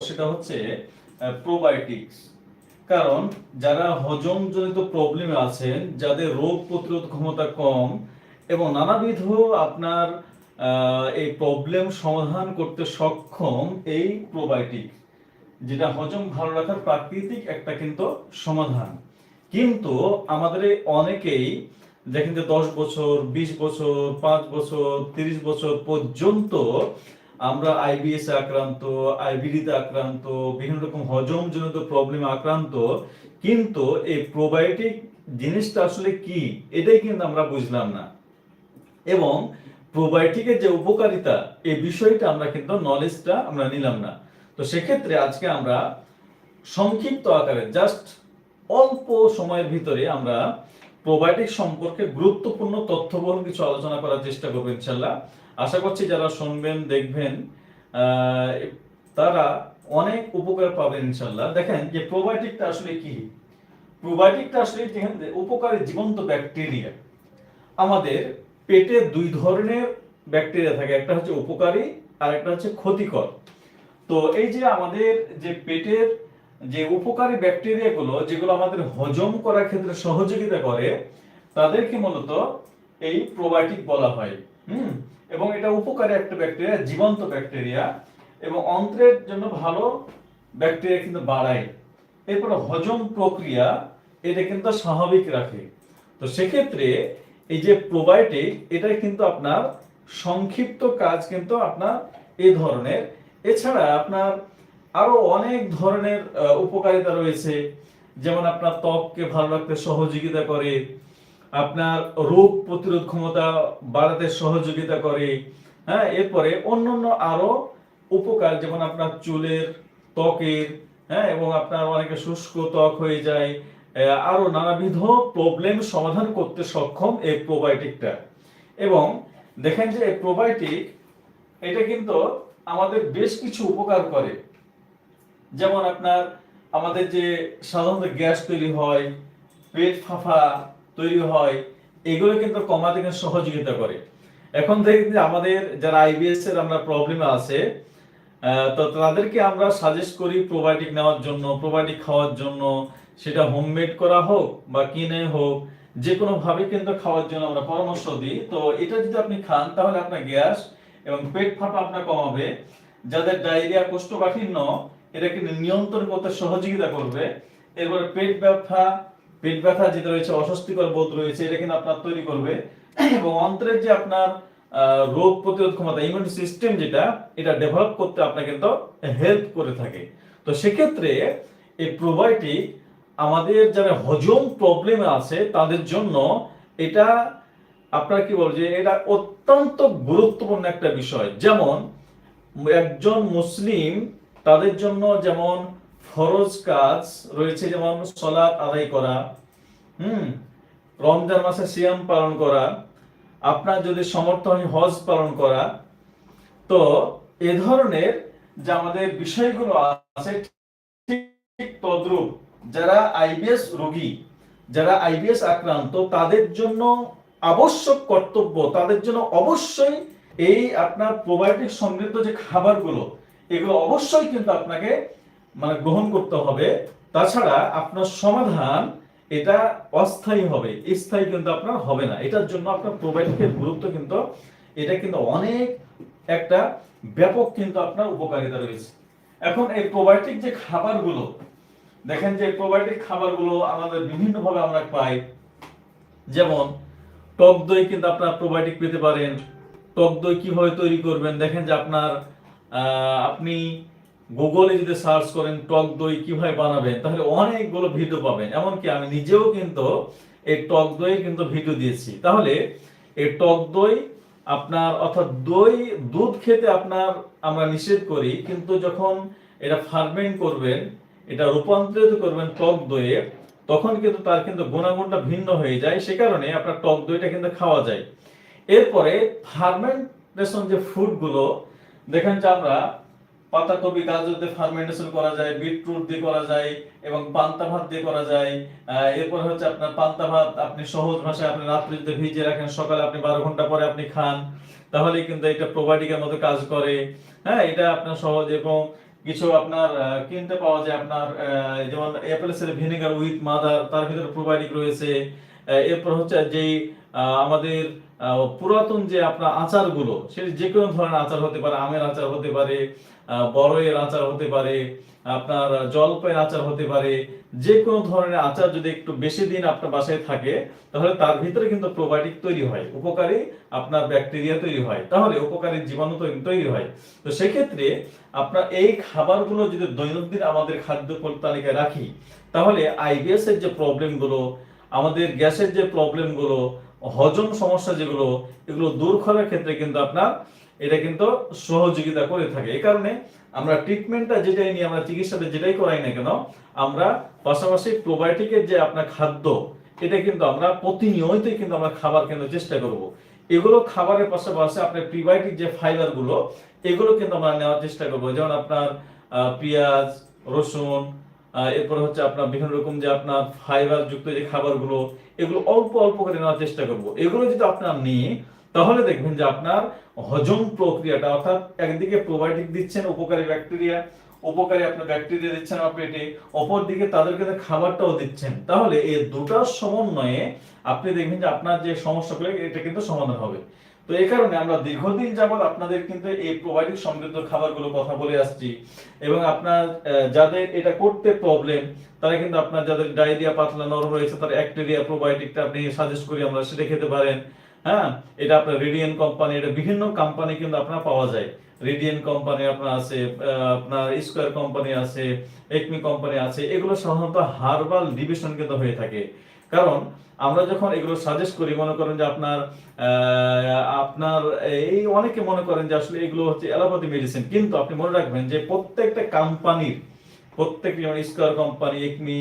সেটা হচ্ছে প্রোবায়োটিক্স। কারণ যারা হজমজনিত প্রবলেমে আছেন, যাদের রোগ প্রতিরোধ ক্ষমতা কম এবং নানাবিধ আপনার এই প্রবলেম সমাধান করতে সক্ষম এই প্রোবায়োটিক, যেটা হজম ভালো রাখার প্রাকৃতিক একটা কিন্তু সমাধান। কিন্তু আমাদের অনেকেই দেখেন যে 10 বছর, 20 বছর, 5 বছর, 30 বছর পর্যন্ত আমরা আইবিএস আক্রান্ত, আইবিডিতে আক্রান্ত, বিভিন্ন রকম হজমজনিত প্রবলেমে আক্রান্ত, কিন্তু এই প্রোবায়োটিক জিনিসটা আসলে কি এটাই কিন্তু আমরা বুঝলাম না, এবং প্রোবায়োটিকের যে উপকারিতা এই বিষয়টা আমরা কিন্তু নলেজটা আমরা নিলাম না। তো সেক্ষেত্রে আজকে আমরা সংক্ষিপ্ত আকারে জাস্ট অল্প সময়ের ভিতরে আমরা প্রোবায়োটিক সম্পর্কে গুরুত্বপূর্ণ তথ্যবহুল কিছু আলোচনা করার চেষ্টা করবো ইনশাল্লাহ। আশা করছি যারা শুনবেন দেখবেন তারা অনেক উপকার পাবেন ইনশাল্লাহ। দেখেন যে প্রোবায়োটিকটা আসলে কি। প্রোবায়োটিকটা আসলে উপকারী জীবন্ত ব্যাকটেরিয়া। আমাদের পেটে দুই ধরনের ব্যাকটেরিয়া থাকে, একটা হচ্ছে উপকারী আর একটা হচ্ছে ক্ষতিকর। তো এই যে আমাদের যে পেটের যে উপকারী ব্যাকটেরিয়াগুলো, যেগুলো আমাদের হজম করার ক্ষেত্রে সহযোগিতা করে, তাদেরকে মূলত এই প্রোবায়োটিক বলা হয়। এবং এটা উপকারী একটা ব্যাকটেরিয়া, জীবন্ত ব্যাকটেরিয়া, এবং অন্ত্রের জন্য ভালো ব্যাকটেরিয়া কিন্তু বাড়ায়। এরপর হজম প্রক্রিয়া এটা কিন্তু স্বাভাবিক রাখে। তো সেক্ষেত্রে এই যে প্রোবায়োটিক, এটা কিন্তু আপনার সংক্ষিপ্ত কাজ কিন্তু আপনার এই ধরনের। এছাড়া আপনার আরো অনেক ধরনের উপকারিতা রয়েছে, যেমন আপনার ত্বককে ভালো রাখতে সহযোগিতা করে, আপনার রোগ প্রতিরোধ ক্ষমতা বাড়াতে সহযোগিতা করে। হ্যাঁ, এরপরে অন্যান্য আরো উপকার, যেমন আপনার চুলের, ত্বকের, হ্যাঁ, এবং আপনার অনেকে শুষ্ক ত্বক হয়ে যায়, আরো নানাবিধ প্রবলেম সমাধান করতে সক্ষম এই প্রোবায়োটিকটা। এবং দেখেন যে এই প্রোবায়োটিক এটা কিন্তু আমাদের বেশ কিছু উপকার করে। যেমন আপনার আমাদের যে সাধারণত গ্যাস তৈরি হয়, পেট ফাঁপা তৈরি হয়, এগুলো কিন্তু কমাতে কিন্তু সহযোগিতা করে। এখন দেখি যে আমাদের যারা আইবিএস এর আমরা প্রবলেমে আছে, তো তাদেরকে আমরা সাজেস্ট করি প্রোবায়োটিক নেওয়ার জন্য, প্রোবায়োটিক খাওয়ার জন্য। সেটা হোমমেড করা হোক বা কিনে হোক, যে কোনো ভাবে কিন্তু খাওয়ার জন্য আমরা পরামর্শ দিই। তো এটা যদি আপনি খান তাহলে আপনার গ্যাস এবং পেট ফাঁপা আপনার কমাবে। যাদের ডায়রিয়া, কোষ্ঠকাঠিন্য, এটা কিন্তু নিয়ন্ত্রণ করতে সহযোগিতা করবে। এরপরে পেট ব্যথা যেটা রয়েছে, অস্বস্তিকর বোধ রয়েছে, এটা কিন্তু আপনার তৈরি করবে। এবং অন্ত্রের যে আপনার রোগ প্রতিরোধ ক্ষমতা, ইমিউন সিস্টেম যেটা, এটা ডেভেলপ করতে আপনাকে কিন্তু হেল্প করে থাকে। তো সেক্ষেত্রে এই প্রোবায়োটিক আমাদের যারা হজম প্রবলেমে আছে তাদের জন্য এটা আপনার কি বলছে, এটা অত্যন্ত গুরুত্বপূর্ণ একটা বিষয়। যেমন একজন মুসলিম, তাদের জন্য যেমন ফরজ কাজ রয়েছে, যেমন সালাত আদায় করা, রমজান মাসে সিয়াম পালন করা, আপনার যদি সমর্থ হয় হজ পালন করা। তো এ ধরনের যে আমাদের বিষয়গুলো আছে, ঠিক তদ্রূপ যারা আইবিএস রোগী, যারা আইবিএস আক্রান্ত, তাদের জন্য আবশ্যক কর্তব্য, তাদের জন্য অবশ্যই এই আপনার প্রোবায়োটিক সমৃদ্ধ যে খাবারগুলো, এগুলো অবশ্যই কিন্তু আপনাকে মানে গ্রহণ করতে হবে। তাছাড়া আপনার সমাধান এটা অস্থায়ী হবে, স্থায়ী কিন্তু আপনার হবে না। এটার জন্য আপনার প্রোবায়োটিকের গুরুত্ব কিন্তু এটা কিন্তু অনেক একটা ব্যাপক কিন্তু আপনার উপকারিতা রয়েছে। এখন এই প্রোবায়োটিক যে খাবারগুলো, দেখেন যে প্রোবায়োটিক খাবারগুলো আমাদের বিভিন্ন ভাবে আমরা পাই। যেমন টক দই কিন্তু আপনার প্রোবায়োটিক পেতে পারেন। টক দই কিভাবে তৈরি করবেন, দেখেন যে আপনার আপনি গুগলে যদি সার্চ করেন টক দই কিভাবে বানাবেন, তাহলে অনেকগুলো ভিডিও পাবেন। এমনকি আমি নিজেও কিন্তু এই টক দই কিন্তু ভিডিও দিয়েছি। তাহলে এই টক দই আপনার, অর্থাৎ দই, দুধ খেতে আপনার আমরা নিষেধ করি, কিন্তু যখন এটা ফার্মেন্ট করবেন, এটা রূপান্তরিত করবেন টক দইয়ে, তখন কিন্তু তার কিন্তু গুণাগুণটা ভিন্ন হয়ে যায়। সে কারণে আপনার টক দইটা কিন্তু খাওয়া যায়। এরপরে ফার্মেন্টেশন যে ফুড গুলো, দেখেন যে আমরা পাতাকপি, গাজর দিয়ে ফার্মেন্টেশন করা যায়, বিটরুট দিয়ে করা যায়, এবং পান্তা ভাত দিয়ে করা যায়। এরপর হচ্ছে আপনার পান্তা ভাত আপনি সহজ ভাষায় আপনি রাত্রে যদি ভিজিয়ে রাখেন, সকালে আপনি 12 ঘন্টা পরে আপনি খান, তাহলে কিন্তু এটা প্রোবায়োটিকের মতো কাজ করে। হ্যাঁ, এটা আপনার সহজ। এবং কিছু আপনার কিনতে পাওয়া যায় আপনার যেমন Apple cider vinegar with mother, তার ভিতরে প্রোবায়োটিক রয়েছে। এরপর হচ্ছে যেই আমাদের পুরাতন যে আপনার আচারগুলো, সেটা যে কোনো ধরনের আচার হতে পারে, আমের আচার হতে পারে, বড়ইয়ের আচার হতে পারে, আপনার জলপাইয়ের আচার হতে পারে, যে কোনো ধরনের আচার যদি একটু বেশি দিন আপনার বাসায় থাকে, তাহলে তার ভিতরে কিন্তু প্রোবায়োটিক তৈরি হয়, উপকারী আপনার ব্যাকটেরিয়া তৈরি হয়, তাহলে উপকারী জীবাণু তৈরি হয়। তো সেক্ষেত্রে আপনার এই খাবারগুলো যদি দৈনন্দিন আমাদের খাদ্য তালিকায় রাখি, তাহলে আইবিএস এর যে প্রবলেমগুলো, আমাদের গ্যাসের যে প্রবলেমগুলো, হজম সমস্যা যেগুলো, এগুলো দূর করার ক্ষেত্রে কিন্তু আপনার এটা কিন্তু সহযোগিতা করে থাকে। এই কারণে আমরা ট্রিটমেন্টটা যেটাই নিয়ে, আমরা চিকিৎসাটা যেটাই করাই না কেন, আমরা পাশাপাশি প্রোবায়োটিকের যে আপনার খাদ্য, এটা কিন্তু আমরা প্রতিনিয়তই কিন্তু আমরা খাবার কিন্তু চেষ্টা করব। এগুলো খাবারের পাশাপাশি আপনার প্রিবায়োটিক যে ফাইবার গুলো, এগুলো কিন্তু আমরা নেওয়ার চেষ্টা করব। যেমন আপনার পেঁয়াজ, রসুন, এরপর হচ্ছে আপনার বিভিন্ন রকম যে আপনার ফাইবার যুক্ত যে খাবারগুলো, এগুলো অল্প অল্প করে নেওয়ার চেষ্টা করব। এগুলো যদি আপনার নিয়ে, তাহলে দেখবেন যে আপনার হজম প্রক্রিয়াটা, অর্থাৎ একদিকে প্রোবায়োটিক দিচ্ছেন, উপকারী ব্যাকটেরিয়া, উপকারী আপনার ব্যাকটেরিয়া দিচ্ছেন আমার পেটে, অপর দিকে তাদেরকে খাবারটাও দিচ্ছেন, তাহলে এই দুটার সমন্বয়ে আপনি দেখবেন যে আপনার যে সমস্যাগুলো, এটা কিন্তু সমাধান হবে। তো এই কারণে আমরা দীর্ঘদিন যাবত আপনাদের কিন্তু এই প্রোবায়োটিক সমৃদ্ধ খাবারগুলো কথা বলে আসছি, এবং আপনার যাদের এটা করতে প্রবলেম, তারা কিন্তু আপনার যাদের ডায়রিয়া, পাতলা নরম রয়েছে, তার অ্যাক্টেরিয়া প্রোবায়োটিকটা আপনি সাজেস্ট করি আমরা, সেটা খেতে পারেন। হ্যাঁ, এটা আপনার রেডিয়েন্ট কোম্পানি, এটা বিভিন্ন কোম্পানি কিন্তু আপনার পাওয়া যায়। রেডিয়েন্ট কোম্পানি আপনার আছে, আপনার স্কয়ার কোম্পানি আছে, একমি কোম্পানি আছে। এগুলো সাধারণত হার্বাল ডিভিশন কিন্তু হয়ে থাকে। কারণ আমরা যখন এগুলো সাজেস্ট করি, মনে করেন যে আপনার আপনার এই অনেকে মনে করেন যে আসলে এগুলো হচ্ছে অ্যালোপ্যাথি মেডিসিন, কিন্তু আপনি মনে রাখবেন যে প্রত্যেকটা কোম্পানির, প্রত্যেকটি যেমন স্কয়ার কোম্পানি, একমি,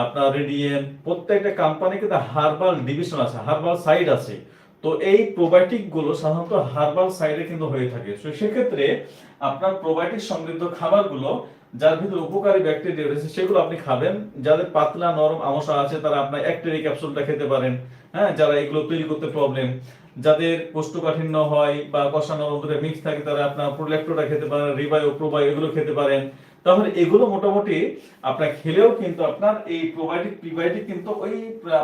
আপনার রেডিয়েন্ট, প্রত্যেকটা কোম্পানি কিন্তু হার্বাল ডিভিশন আছে, হার্বাল সাইড আছে। তো এই প্রোবায়োটিক গুলো সাধারণত হার্বাল সাইডে কিন্তু হয়ে থাকে। তো সেক্ষেত্রে আপনার প্রোবায়োটিক সমৃদ্ধ খাবারগুলো, যার ভিতরে উপকারী ব্যাকটেরিয়া রয়েছে, সেগুলো আপনি খাবেন। যাদের পাতলা নরম আমসা আছে, তারা আপনার অ্যাক্টেরি ক্যাপসুলটা খেতে পারেন। হ্যাঁ, যারা এগুলো তৈরি করতে প্রবলেম, যাদের কোষ্ঠকাঠিন্য হয় বা কষা নরম দুটো মিক্স থাকে, তারা আপনার প্রোল্যাক্টোটা খেতে পারেন, রিবায়ো, প্রোবায়ো এগুলো খেতে পারেন। তাহলে এগুলো মোটামুটি আপনার খেলেও কিন্তু আপনার এই প্রোবায়োটিক প্রিবায়োটিক কিন্তু ওই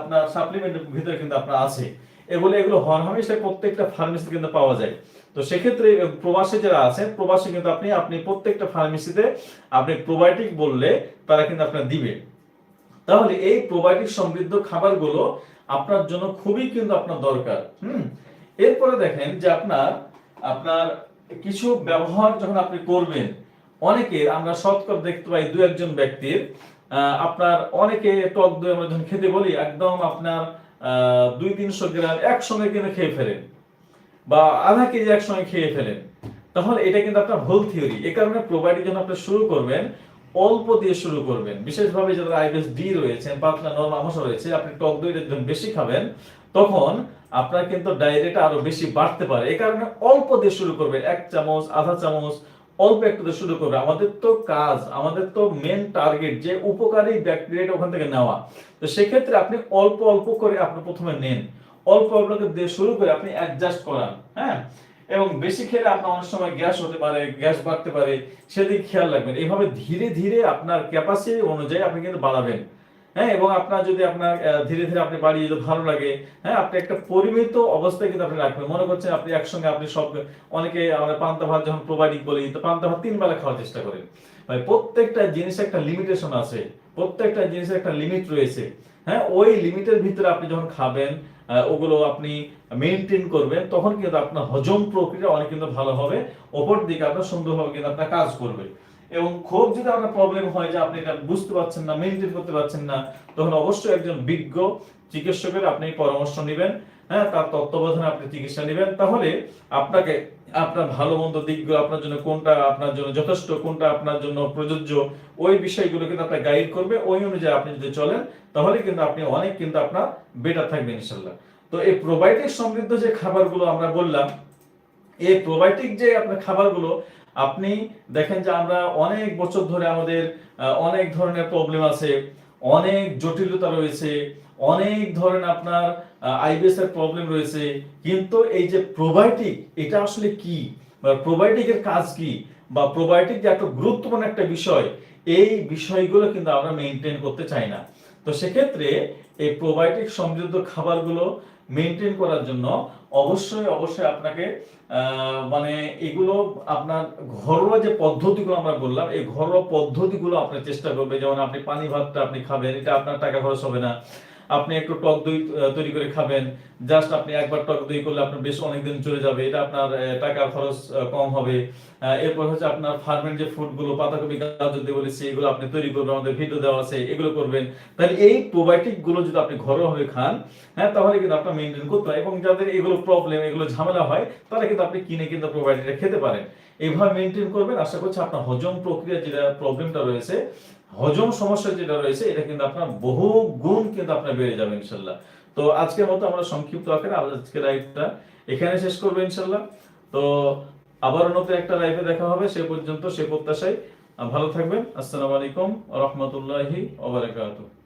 আপনার সাপ্লিমেন্টের ভিতরে কিন্তু আপনার আছে। এগুলো হরহামেশা প্রত্যেকটা ফার্মেসিতে কিন্তু পাওয়া যায়। তো সেক্ষেত্রে প্রবাসী যারা আছে, প্রবাসী কিন্তু আপনি প্রত্যেকটা ফার্মেসিতে আপনি প্রোবায়োটিক বললে তারা কিন্তু আপনার দিবে। তাহলে এই প্রোবায়োটিক সমৃদ্ধ খাবারগুলো আপনার জন্য খুবই কিন্তু আপনার দরকার। এরপরে দেখেন যে আপনার আপনার কিছু ব্যবহার যখন আপনি করবেন, অনেকে আমরা শতকরা দেখতে পাই দু একজন ব্যক্তির, আপনার অনেকে টক দই আমরা যখন খেতে বলি, একদম আপনার 200-300 গ্রাম একসঙ্গে কিন্তু খেয়ে ফেলেন, বা আধা কেজি একসঙ্গে খেয়ে ফেলেন। তাহলে এটা কিন্তু আপনার ভুল থিওরি। এই কারণে প্রোবায়োটিক যখন আপনি শুরু করবেন, অল্প দিয়ে শুরু করবেন। বিশেষভাবে যাদের আইবিএস ডি রয়েছে, পাতলা নরম আমসা রয়েছে, আপনি টক দইটা যখন বেশি খাবেন, তখন আপনার কিন্তু ডায়রিয়াটা আরো বেশি বাড়তে পারে। এই কারণে অল্প দিয়ে শুরু করবেন, 1 চামচ, আধা চামচ, অল্প একটু দিয়ে শুরু করবে। আমাদের তো কাজ, আমাদের তো মেন টার্গেট যে উপকারী ব্যাকটেরিয়াটা ওখান থেকে নেওয়া। তো সেক্ষেত্রে আপনি অল্প অল্প করে আপনি প্রথমে নেন, অল্প অল্প দিয়ে শুরু করে আপনি অ্যাডজাস্ট করান। হ্যাঁ, এবং বেশি খেলে আপনার অনেক সময় গ্যাস হতে পারে, গ্যাস বাড়তে পারে, সেদিকে খেয়াল রাখবেন। এইভাবে ধীরে ধীরে আপনার ক্যাপাসিটি অনুযায়ী আপনি কিন্তু বাড়াবেন। হ্যাঁ, এবং আপনার যদি আপনার ধীরে ধীরে আপনি বাড়িয়ে যদি ভালো লাগে, হ্যাঁ, আপনি একটা পরিমিত অবস্থায় কিন্তু আপনি রাখবেন। মনে করছেন আপনি একসঙ্গে আপনি সব, অনেকে আমরা পান্তা ভাত যখন প্রোবায়োটিক বলি, তো পান্তা ভাত 3 বেলা খাওয়ার চেষ্টা করেন। ভাই, প্রত্যেকটা জিনিসের একটা লিমিটেশন আছে, প্রত্যেকটা জিনিসের একটা লিমিট রয়েছে। হ্যাঁ, ওই লিমিটের ভিতরে আপনি যখন খাবেন, ওগুলো আপনি মেনটেন করবেন, তখন কিন্তু আপনার হজম প্রক্রিয়া অনেক কিন্তু ভালো হবে, অপর দিকে আপনার সুন্দরভাবে কিন্তু আপনার কাজ করবে। এবং খুব যদি আপনার প্রবলেম হয় যে আপনি এটা বুঝতে পারছেন না, মেনটেন করতে পারছেন না, তখন অবশ্যই একজন বিজ্ঞ চিকিৎসকের আপনি পরামর্শ নেবেন। হ্যাঁ, তার তত্ত্বাবধানে আপনি চিকিৎসা নেবেন। তাহলে আপনাকে আপনার ভালো মন্দ দিকগুলো, আপনার জন্য কোনটা আপনার জন্য যথেষ্ট, কোনটা আপনার জন্য প্রযোজ্য, ওই বিষয়গুলো কিন্তু আপনার গাইড করবে। ওই অনুযায়ী আপনি যদি চলেন, তাহলে কিন্তু আপনি অনেক কিন্তু আপনার বেটার থাকবে ইনশাল্লাহ। তো এই প্রোবায়োটিক সমৃদ্ধ যে খাবারগুলো আমরা বললাম, এই প্রোবায়োটিক যে আপনার খাবারগুলো, আপনি দেখেন যে আমরা অনেক বছর ধরে আমাদের অনেক ধরনের প্রবলেম আছে, অনেক জটিলতা রয়েছে, অনেক ধরনের আপনার আইবিএস এর প্রবলেম রয়েছে, কিন্তু এই যে প্রোবায়োটিক, এটা আসলে কি, বা প্রোবায়োটিকের কাজ কি, বা প্রোবায়োটিক যে এত গুরুত্বপূর্ণ একটা বিষয়, এই বিষয়গুলো কিন্তু আমরা মেনটেন করতে চাই না। তো সেক্ষেত্রে এই প্রোবায়োটিক সমৃদ্ধ খাবারগুলো মেনটেন করার জন্য অবশ্যই অবশ্যই আপনাকে মানে এগুলো আপনার ঘরোয়া যে পদ্ধতিগুলো আমরা বললাম, এই ঘরোয়া পদ্ধতিগুলো আপনার চেষ্টা করবে। যেমন আপনি পানি ভাতটা আপনি খাবেন, এটা আপনার টাকা খরচ হবে না। আপনি একটু টক দই তৈরি করে খাবেন, জাস্ট আপনি একবার টক দই করলে আপনার বেশ অনেকদিন চলে যাবে, এটা আপনার টাকা খরচ কম হবে। এরপর হচ্ছে আপনার ফার্মেন্ট যে ফুডগুলো, পাতাকপি, গাজর দিয়ে বলেছি, এগুলো আপনি তৈরি করবেন, আমাদের ভিডিও দেওয়া আছে, এগুলো করবেন। তাহলে এই প্রোবায়োটিক গুলো যদি আপনি ঘরোয়াভাবে খান, হ্যাঁ, তাহলে কিন্তু আপনার মেনটেন করতে হয়। এবং যাদের এগুলো প্রবলেম, এগুলো ঝামেলা হয়, তারা কিন্তু আপনি কিনে কিন্তু প্রোবায়োটিকটা খেতে পারেন। এইভাবে মেনটেন করবেন, আশা করছি আপনার হজম প্রক্রিয়া যেটা প্রবলেমটা রয়েছে, হজম সমস্যা যেটা রয়েছে, এটা কিন্তু আপনার বহু গুণ কিন্তু আপনার বেড়ে যাবে ইনশাল্লাহ। তো আজকের মতো আমরা সংক্ষিপ্ত আকারে আজকের লাইভটা এখানে শেষ করবো ইনশাল্লাহ। তো আবার নতুন একটা লাইভে দেখা হবে, সে পর্যন্ত সে প্রত্যাশায় ভালো থাকবেন। আসসালামু আলাইকুম ওয়া রাহমাতুল্লাহি ওয়া বারাকাতুহু।